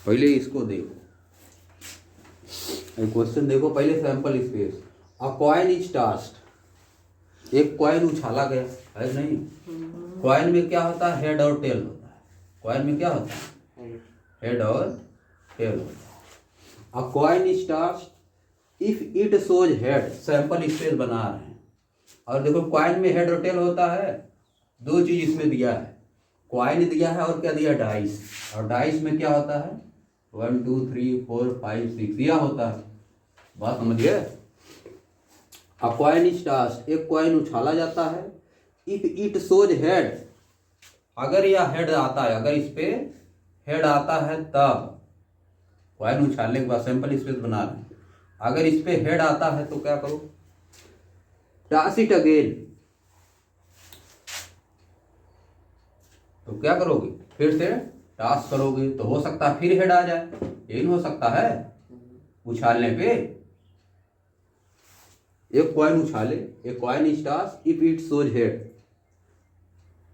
पहले इसको देखो, क्वेश्चन देखो पहले, sample space. A coin is tasked, एक कॉइन उछाला गया है नहीं। कॉइन में क्या होता है, हेड और टेल होता है। कॉइन में क्या होता है, हेड और टेल होता है। अ coin is tasked if it shows head, sample space बना रहे हैं। और देखो कॉइन में हेड और टेल होता है, दो चीज इसमें दिया है, कॉइन दिया है और क्या दिया, डाइस। और डाइस में क्या होता है, 1 2 3 4 5 6 दिया होता है। बात समझिए। अ कॉइन इज टास्ड, एक कॉइन उछाला जाता है। इफ इट शोज हेड, अगर यह हेड आता है, अगर इस पे हेड आता है तब, कॉइन उछालने के बाद सैंपल स्पेस बना रहे हैं, अगर इस पे हेड आता है तो क्या करो, टॉस इट अगेन। तो क्या करोगे, फिर से टॉस करोगे, तो हो सकता है फिर हेड आ जाए, यही हो सकता है उछालने पे। एक कॉइन उछाले, एक coin is toss if it shows head,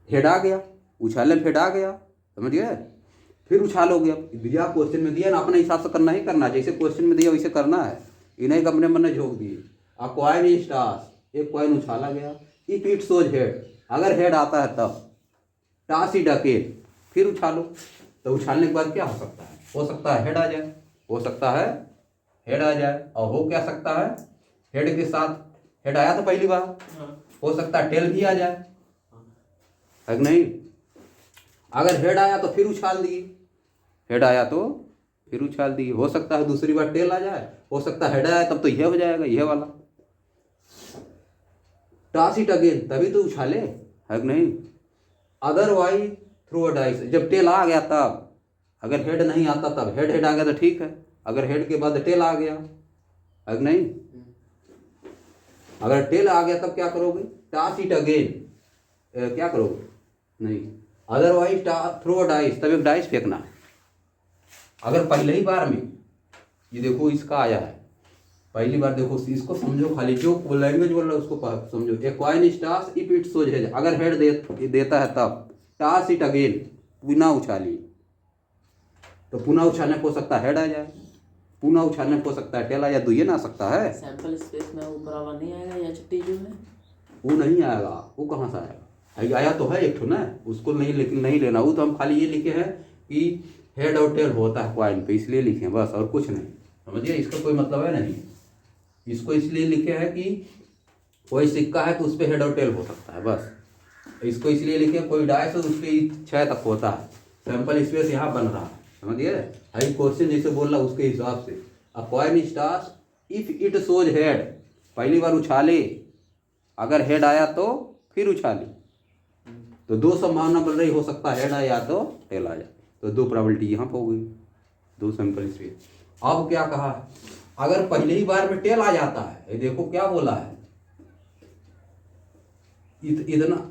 head आ गया, उछालने पे हेड आ गया, समझ गए। फिर उछालोगे, अब दिया क्वेश्चन में दिया ना, अपने हिसाब से करना ही करना, जैसे क्वेश्चन में दिया वैसे करना है, इन्हें अपने मन में झोंक दिए। अ कॉइन इज टॉस, एक कॉइन उछाला गया। इफ इट शोज हेड, अगर हेड आता है तब, टॉस इट अगेन, फिर उछालो। तो उछालने के बाद क्या हो सकता है हेड आ जाए, हो सकता है हेड आ जाए, और हो क्या सकता है, हेड के साथ, हेड आया था पहली बार, हो सकता है टेल भी आ जाए, है कि नहीं। अगर हेड आया तो फिर उछाल दिए, हेड आया तो फिर उछाल दिए, हो सकता है दूसरी बार टेल आ जाए, हो सकता है हेड आया तब तो यह हो जाएगा, यह वाला। टॉस इट अगेन, तभी तो उछाले, है कि नहीं। अदरवाइज थ्रो अ डाइस, जब टेल आ गया तब, अगर हेड नहीं आता तब, हेड आ गया तो ठीक है, अगर हेड के बाद टेल आ गया, है कि नहीं। अगर टेल आ गया तब क्या करोगे, टॉस इट अगेन, क्या करोगे, नहीं, अदरवाइज थ्रो अ डाइस, तब एक डाइस फेंकना है। अगर पहले ही बार में, ये देखो इसका आया है, पहली बार देखो इसको समझो, खाली जो लैंग्वेज बोल रहा है उसको समझो। A coin is toss if it shows head, अगर हेड देता है तब, टॉस इट अगेन, पुनः उछालिए। तो पुनः उछालने को सकता है हेड आ जाए, पुनः उछालने को सकता है टेल आ जाए, तो ये ना सकता है। सैंपल स्पेस में ऊपर वाला नहीं आएगा या छुट्टी जो है, वो नहीं आएगा, वो कहाँ से आएगा, आया तो है एक ठो ना, उसको नहीं, लेकिन नहीं लेना। वो तो हम खाली ये लिखे हैं कि हेड और टेल होता है कॉइन पे, इसलिए लिखे हैं बस, और कुछ नहीं, समझिए। इसका कोई मतलब है नहीं, इसको इसलिए लिखे हैं कि कोई सिक्का है तो उस पर हेड और टेल हो सकता है, बस। इसको इसलिए लिखे, कोई डाइस है उस पर 6 तक होता है, सैंपल स्पेस यहाँ बन रहा है, समझिए। हाई क्वेश्चन जैसे बोल रहा उसके हिसाब से। अ coin is toss if it shows head, पहली बार उछाले, अगर हेड आया तो फिर उछाले, तो दो संभावना बन रही, हो सकता है हेड आया तो टेल आ जाए, तो दो प्रोबेबिलिटी यहाँ पर हो गई, दो सैंपल स्पेस। अब क्या कहा, अगर पहले ही बार में टेल आ जाता है, ये देखो क्या बोला है, इतना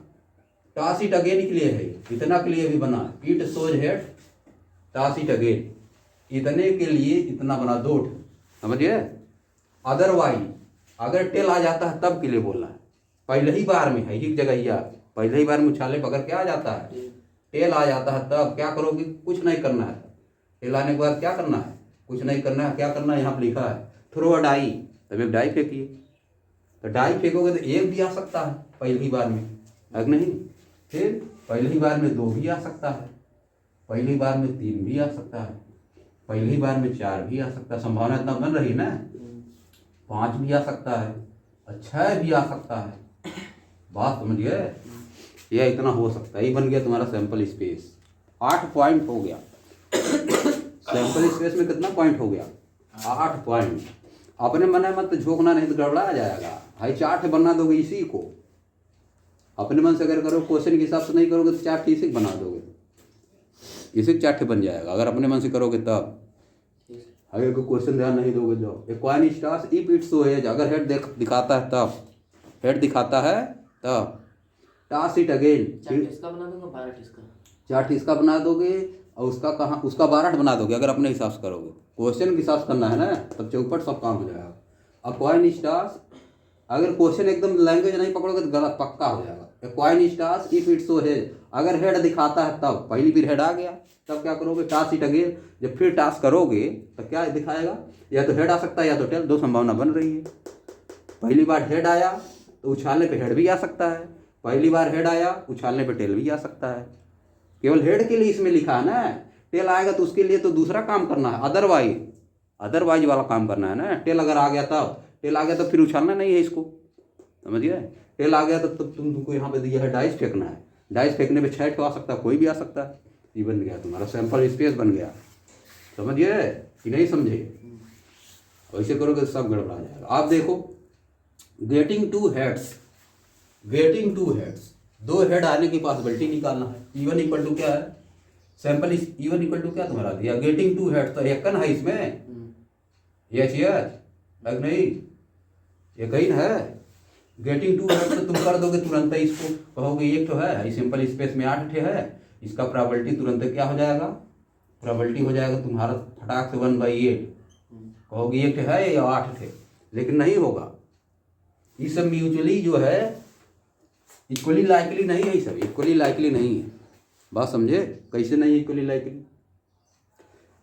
टॉस इट अगेन के लिए है, इतना के लिए भी बना, it shows head toss it again, इतने के लिए इतना बना, दो, समझिए। अदरवाइज अगर टेल आ जाता है तब के लिए बोला है, पहले ही बार में है, एक जगह ही पहले ही बार में उछाले पर अगर क्या आ जाता है, टेल आ जाता है तब क्या करोगे, कुछ नहीं करना है। टेल आने के बाद क्या करना है, कुछ नहीं करना है, क्या करना है, यहाँ पर लिखा है थ्रो अ डाई, तब एक डाई फेंकिए। तो डाई फेंकोगे तो एक भी आ सकता है पहली बार में, है कि नहीं। फिर पहली बार में 2 भी आ सकता है, पहली बार में 3 भी आ सकता है, पहली बार में 4 भी आ सकता है, संभावना इतना बन रही ना, 5 भी आ सकता है, 6 भी आ सकता है, बात समझ गए। यह इतना हो सकता है, ये बन गया तुम्हारा सैंपल स्पेस। 8 पॉइंट हो गया, सैंपल स्पेस में कितना पॉइंट हो गया, 8 पॉइंट। अपने मन में मत झोंकना, नहीं तो गड़बड़ा जाएगा। भाई चार्ट बना दोगे इसी को, अपने मन से अगर करो, क्वेश्चन के हिसाब से नहीं करोगे तो चार्ट इसी बना दोगे, इसी चार्ट बन जाएगा, अगर अपने मन से करोगे तब। अगर कोई क्वेश्चन ध्यान नहीं दोगे, जो a coin is toss if it show head, अगर हेड दिखाता है तब, हेड दिखाता है तब, टॉस इट अगेन, चार्ट इसका बना दूंगा, 12 इसका, चार्ट इसका बना दोगे, और उसका कहाँ, उसका 12 बना दोगे, अगर अपने हिसाब से करोगे, क्वेश्चन के हिसाब से करना है ना, तब चौपट सब काम हो जाएगा। अ कॉइन इज टॉस अगर क्वेश्चन एकदम लैंग्वेज नहीं पकड़ोगे तो गलत पक्का हो जाएगा। Coin is task if it so head, अगर हेड दिखाता है तब, पहली बार हेड आ गया तब क्या करोगे, टास्क इट अगेन। जब फिर टास्क करोगे तो क्या दिखाएगा, या तो हेड आ सकता है या तो टेल, दो संभावना बन रही है। पहली बार हेड आया तो उछालने पे हेड भी आ सकता है, पहली बार हेड आया उछालने पे टेल भी आ सकता है। केवल हेड के लिए इसमें लिखा है ना, टेल आएगा तो उसके लिए तो दूसरा काम करना है, अदरवाइज वाला काम करना है ना। टेल अगर आ गया तब, टेल आ गया तो फिर उछालना नहीं है इसको, समझिए। टेल आ गया तो तुमको यहाँ पे दिया है डाइस फेंकना है, डाइस फेंकने पे 6 आ सकता है, कोई भी आ सकता है। ये बन गया तुम्हारा सैंपल स्पेस बन गया, समझिए कि नहीं समझे। वैसे करोगे तो सब गड़बड़ा जाएगा। आप देखो गेटिंग टू हेड्स, दो हेड आने की पॉसिबिलिटी निकालना है। इवन इक्वल टू क्या है, sample is even equal to क्या तुम्हारा दिया, गेटिंग टू हेड्स, तो एकन है इसमें, यच है नहीं, एक ही है। गेटिंग टू हेड्स तो तुम कर दोगे तुरंत ही, इसको कहोगे एक तो है, सिंपल स्पेस में 8 ठे है, इसका प्रोबेबिलिटी तुरंत क्या हो जाएगा, प्रोबेबिलिटी हो जाएगा तुम्हारा फटाक से 1/8। कहोगे एक है या 8 थे, लेकिन नहीं होगा। ये सब म्यूचुअली जो है इक्वली लाइकली नहीं है, ये सब इक्वली लाइकली नहीं है। बात समझे कैसे नहीं है इक्वली लाइकली।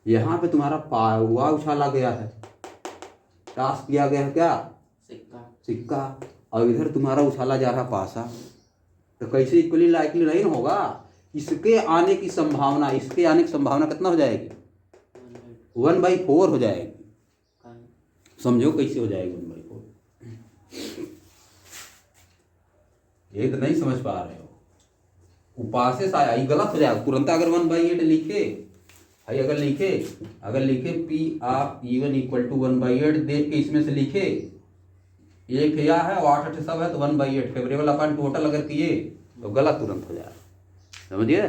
यहाँ पे तुम्हारा पावा उछाला गया है, टास्क किया गया है क्या, सिक्का, और इधर तुम्हारा उछाला जा रहा पासा, तो कैसे इक्वली लाइकली नहीं होगा। इसके आने की संभावना कितना हो जाएगी, 1/4 हो जाएगी। समझो कैसे हो जाएगी 1/4, ये तो नहीं समझ पा रहे हो। उपासे से आया, ये गलत हो जाएगा तुरंत। अगर 1/8 लिखे, अगर लिखे पी आप इवन इक्वल टू 1/8 देख के इसमें से लिखे, एक या है और 8 सब है, तो 1/8 फेवरेबल अपन टोटल अगर किए तो गलत तुरंत हो जाएगा, समझिए।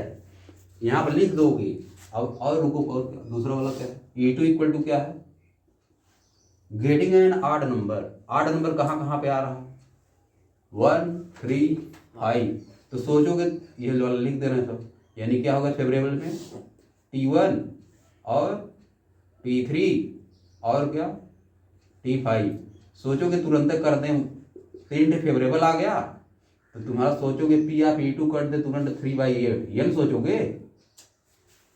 यहाँ पर लिख दोगे। अब और रुको, और दूसरा वाला क्या है, E2 इक्वल टू क्या है, गेटिंग एन आड नंबर कहाँ पे आ रहा है, 1 3 5। तो सोचोगे ये वाला लिख देना सब, यानी क्या होगा फेवरेबल में T1 और T3 और क्या T5। सोचोगे तुरंत कर दें, 3 फेवरेबल आ गया तो तुम्हारा सोचोगे पी आप E2 कर दे तुरंत 3/8, ये सोचोगे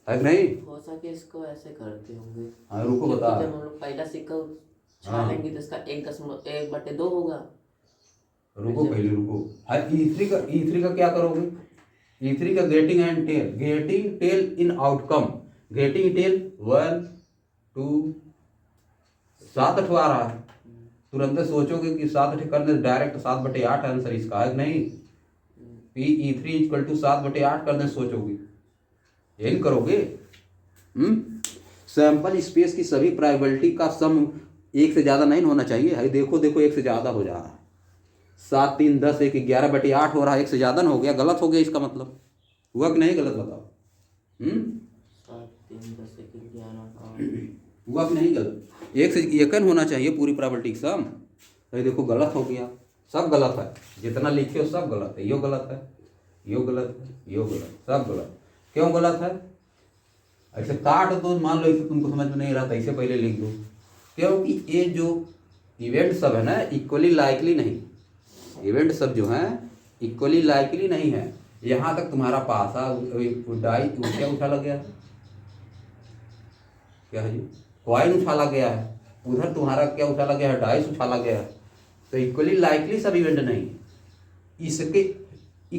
है नहीं। हो सके इसको ऐसे करते होंगे। हाँ रुको बता, जब हम लोग पहला सिक्का छालेंगे तो इसका 1/2 होगा। रुको पहले रुको। हाँ E3 का क्या करोगे, E3 का गेटिंग टेल इन आउटकम, गेटिंग टेल 1 2 7 आ रहा है, तुरंत सोचोगे कि 7 करने डायरेक्ट 7/8 आंसर इसका है नहीं। E3 इक्वल टू 7/8 करने सोचोगे, यही करोगे। सैंपल स्पेस की सभी प्रोबेबिलिटी का सम 1 से ज़्यादा नहीं होना चाहिए। है देखो 1 से ज़्यादा हो जा रहा है, 7 3 10 1 11/8 हो रहा है, 1 से ज़्यादा हो गया, गलत हो गया। इसका मतलब हुआ कि नहीं, गलत बताओ। 7 3 10 1 11 हुआ कि नहीं गलत, 1 से 1 होना चाहिए पूरी प्रोबेबिलिटी सम। तो देखो गलत हो गया, सब गलत है, जितना लिखे हो सब गलत है। यो गलत है, यो गलत है, यो गलत, सब गलत। क्यों गलत है, ऐसे काट दो, मान लो इसे तुमको समझ में नहीं रहा था, इसे पहले लिख दो। क्योंकि ये जो इवेंट सब है ना इक्वली लाइकली नहीं, इवेंट सब जो है इक्वली लाइकली नहीं है। यहाँ तक तुम्हारा पासा डाई क्या उछाला गया है, क्या है जी, कॉइन उछाला गया है, उधर तुम्हारा क्या उछाला गया है, डाइस उछाला गया है। तो इक्वली लाइकली सब इवेंट नहीं है। इसके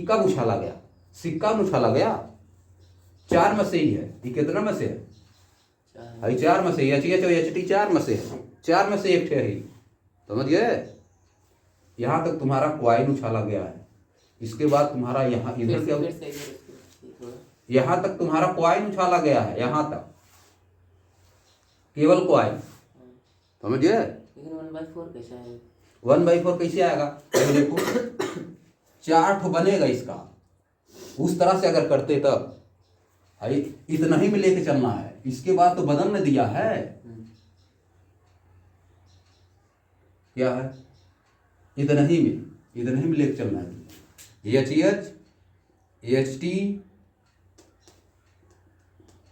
कब उछाला गया, सिक्का में उछाला गया, 4 में से ही है। ये कितना में से है, 4 में से, HT 4 में से है, 4 में से 1 है ही, समझ गए। यहाँ तक तुम्हारा क्वाइन उछाला गया है, इसके बाद तुम्हारा यहाँ इधर क्या, यहाँ तक तुम्हारा क्वाइन उछाला गया है, यहाँ तक केवल क्वाइन, समझ गए। लेकिन 1/4 कैसे आएगा, 1/4 कैसे आएगा, देखो 4 ठो बनेगा इसका, उस तरह से अगर करते तब इतना ही में लेके चलना है, इसके बाद तो बदल ने दिया है, क्या है, इतना ही में लेके चलना है। HH HT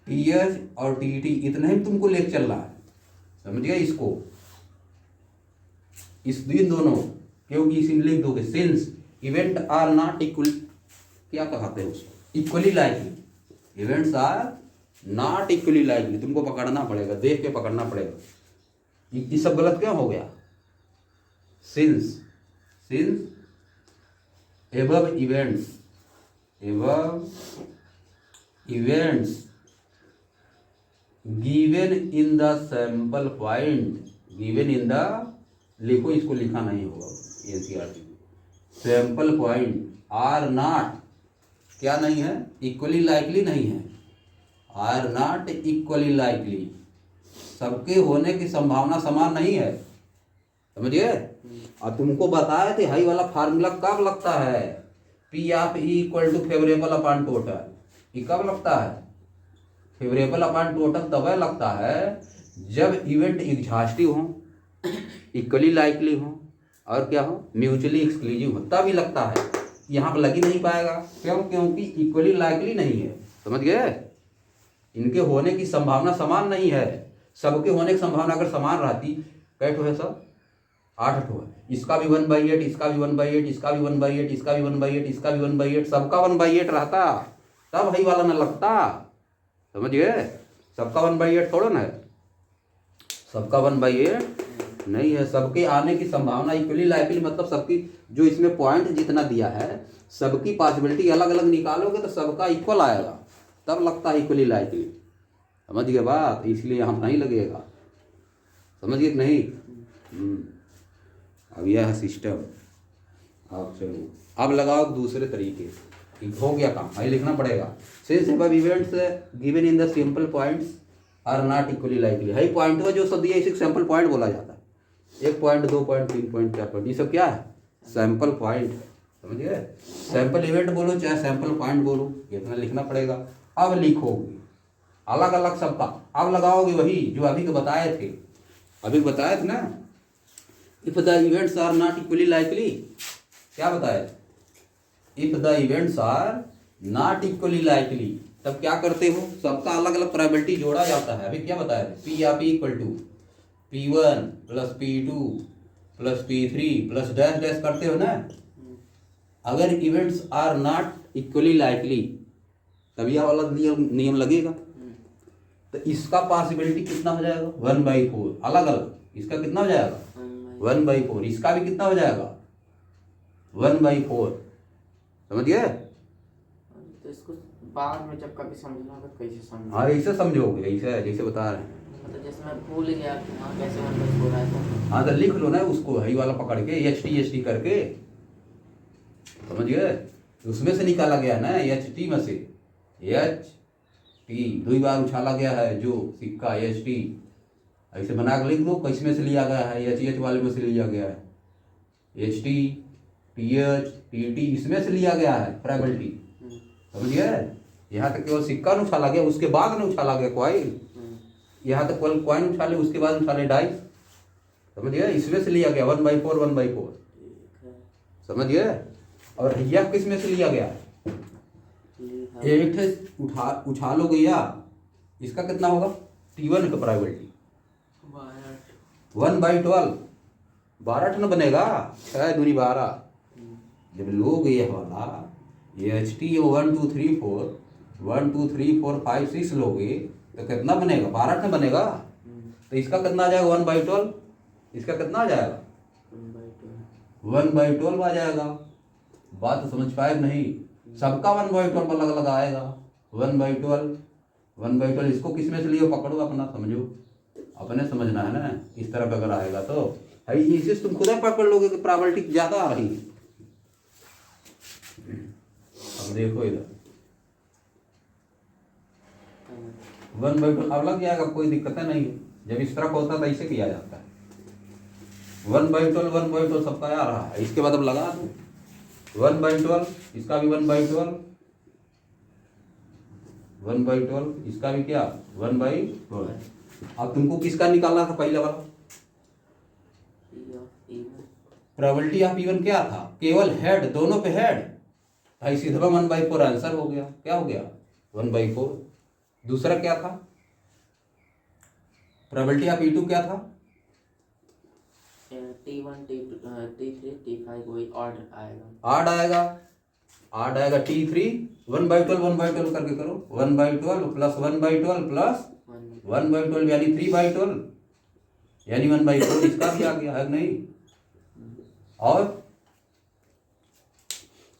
TH और TT इतना ही तुमको लेके चलना है, समझ गया। इसको इस दिन दोनों क्योंकि इसी लिख दोगे since event are not equal, क्या कहते हैं उसको, equally likely, events are not equally likely, तुमको पकड़ना पड़ेगा, देख के पकड़ना पड़ेगा। ये सब गलत क्यों हो गया? Since above events given in the sample point, given in the, लिखो, इसको लिखा नहीं होगा एनसीईआरटी में, सैंपल पॉइंट आर नॉट, क्या नहीं है, इक्वली लाइकली नहीं है, आर नॉट इक्वली लाइकली, सबके होने की संभावना समान नहीं है, समझिए। और तुमको बताए थे हाई वाला फार्मूला कब लगता है, P of E equal to favourable upon total, ये कब लगता है, फेवरेबल अपॉन टोटल तब लगता है जब इवेंट एग्जॉस्टिव हो, इक्वली लाइकली हो, और क्या हो, म्यूचुअली एक्सक्लूसिव हो, तभी लगता है। यहाँ पर लग ही नहीं पाएगा, क्यों? क्योंकि इक्वली लाइकली नहीं है, समझ गए। इनके होने की संभावना समान नहीं है, सबके होने की संभावना अगर समान रहती, कै ठो है सब, 8 ठो है, इसका भी 1/8, इसका भी 1/8, इसका भी 1/8, इसका भी 1/8, इसका भी 1/8, सबका 1/8 रहता, तब हई वाला न लगता, समझ गए। सबका 1/8 थोड़ा ना है, सबका 1/8 नहीं है, सबके आने की संभावना इक्वली लाइकली, मतलब सबकी जो इसमें पॉइंट जितना दिया है सबकी पॉसिबिलिटी अलग अलग निकालोगे तो सबका इक्वल आएगा, तब लगता है इक्वली लाइकली, समझ गए बात। इसलिए यहाँ नहीं लगेगा, समझ गए कि नहीं। अब यह है सिस्टम। अब चलो, अब लगाओ दूसरे तरीके, हो गया काम, हमें लिखना पड़ेगा। Since above events given in the sample points are not equally likely, high point का जो सब दिया इसे सैंपल पॉइंट बोला जाता है। 1 पॉइंट, 2 पॉइंट, 3 पॉइंट, 4 पॉइंट, ये सब क्या है, सैंपल पॉइंट, समझ गए। सैंपल इवेंट बोलो चाहे सैंपल पॉइंट बोलो, इतना लिखना पड़ेगा। अब लिखोगे अलग अलग सबका, अब लगाओगे वही जो अभी के बताए थे, अभी बताए थे ना, if the events are not equally likely, क्या बताया, if the events are not equally likely, तब क्या करते हो, सबका अलग अलग प्रोबेबिलिटी जोड़ा जाता है। अभी क्या बताया, P of equal to P1 plus P2 plus P3 plus dash dash करते हो ना। अगर events are not equally likely तब यह वाला नियम लगेगा, तो इसका पॉसिबिलिटी कितना हो जाएगा, 1/4, अलग अलग, इसका कितना हो जाएगा 1/4, इसका भी कितना हो जाएगा 1/4, समझ गए। तो इसको बाद में जब कभी समझना होगा तो कैसे समझना, हाँ ऐसे समझोगे, ऐसे जैसे बता रहे हैं। मतलब जैसे मैं भूल गया कि हाँ कैसे 1/4 है, तो हाँ तो लिख लो ना उसको, हई वाला पकड़ के HT करके, समझ गए। उसमें से निकाला गया ना HT में से, HT 2 बार उछाला गया है जो सिक्का HT, ऐसे बना के लिख दो, किसमें से लिया गया है, HH वाले में से लिया गया है, HT TH TT इसमें से लिया गया है प्रोबेबिलिटी, समझ गए। यहाँ तक केवल सिक्का न उछाला गया, उसके बाद न उछाला गया कॉइन, यहाँ तक केवल कॉइन उछाले, उसके बाद उछाले डाइस, समझ गए। इसमें से लिया गया 1/4, समझ गए। और यह किस में से लिया गया, एक उछालोगे या इसका कितना होगा, T1 का प्रोबेबिलिटी 1/12, 12 न बनेगा, 6 दूनी 12, जब लोग ये वाला HT 1 2 3 4 1 2 3 4 5 6 लोगे तो कितना बनेगा, 12 न बनेगा, तो इसका कितना आ जाएगा 1/12, इसका कितना आ जाएगा 1/12 आ जाएगा। बात समझ पाए नहीं, सबका 1/12 अलग अलग आएगा, 1/12, इसको किस में से लियो, पकड़ो अपना, समझो, अपने समझना है ना। इस तरह का अगर आएगा तो इसी से तुम खुद ही पकड़ लोगे कि प्रोबेबिलिटी ज्यादा आ रही है। अब देखो इधर 1/12 अब लग जाएगा, कोई दिक्कत नहीं है। जब इस तरह का होता है तो ऐसे किया जाता है, 1/12 सबका आ रहा है। इसके बाद अब लगा दो 1/12, इसका भी 1/12, इसका भी क्या 1/12। अब तुमको किसका निकालना था, पहले वाला प्रोबेबिलिटी ऑफ इवन क्या था, केवल हेड, दोनों पे हेड, भाई सीधा 1/4 आंसर हो गया, क्या हो गया 1/4। दूसरा क्या था, प्रोबेबिलिटी ऑफ E2 क्या था, T1 T3 T5 वही ऑड आएगा। आड आएगा T3 1/12 करके करो 1/12 प्लस 1/12 प्लस 1/12 यानी 3/12 यानी 1/4 इसका भी आ गया है कि नहीं। और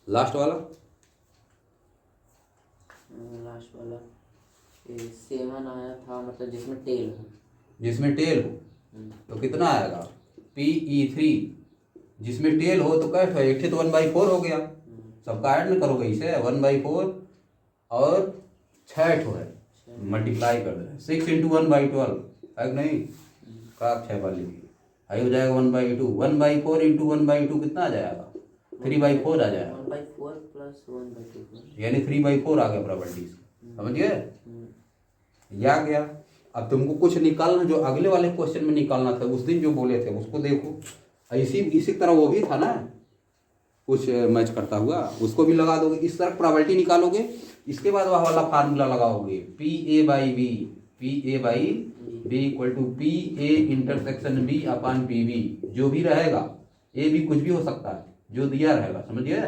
लास्ट वाला ये 7 आया था, मतलब जिसमें टेल हो। तो कितना आएगा PE3 जिसमें टेल हो तो कैट है, एक तो 1/4 हो गया, सबका ऐड में करोगे इसे 1/4 और 6 ठो है, मल्टीप्लाई कर दे 6 × 1/12 है कि नहीं। का 6 वाली आई हो जाएगा 1/2 1/4 × 1/2 कितना आ जाएगा 3/4 आ जाएगा 1/4 प्लस 1/2 यानी 3/4 आ गया प्रॉपर्टी। समझ गए, ये आ गया। अब तुमको कुछ निकालना जो अगले वाले क्वेश्चन में निकालना था, उस दिन जो बोले थे उसको देखो, इसी तरह वो भी था ना, कुछ मैच करता हुआ उसको भी लगा दोगे, इस तरह प्रॉपर्टी निकालोगे, इसके बाद वह वाला फार्मूला लगाओगे PA/B equal to PA intersection B upon PB, जो भी रहेगा A भी कुछ भी हो सकता है जो दिया रहेगा, समझिए।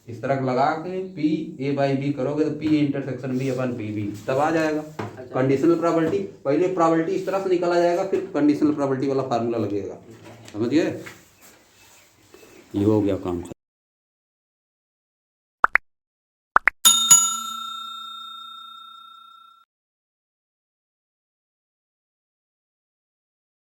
इस तरह लगा के PA/B करोगे तो PA intersection B upon PB तब आ जाएगा कंडीशनल प्रॉपर्टी। पहले प्रॉपर्टी इस तरह से निकाला जाएगा, फिर कंडीशनल प्रॉपर्टी वाला फार्मूला लगेगा, समझिए। ये हो गया काम।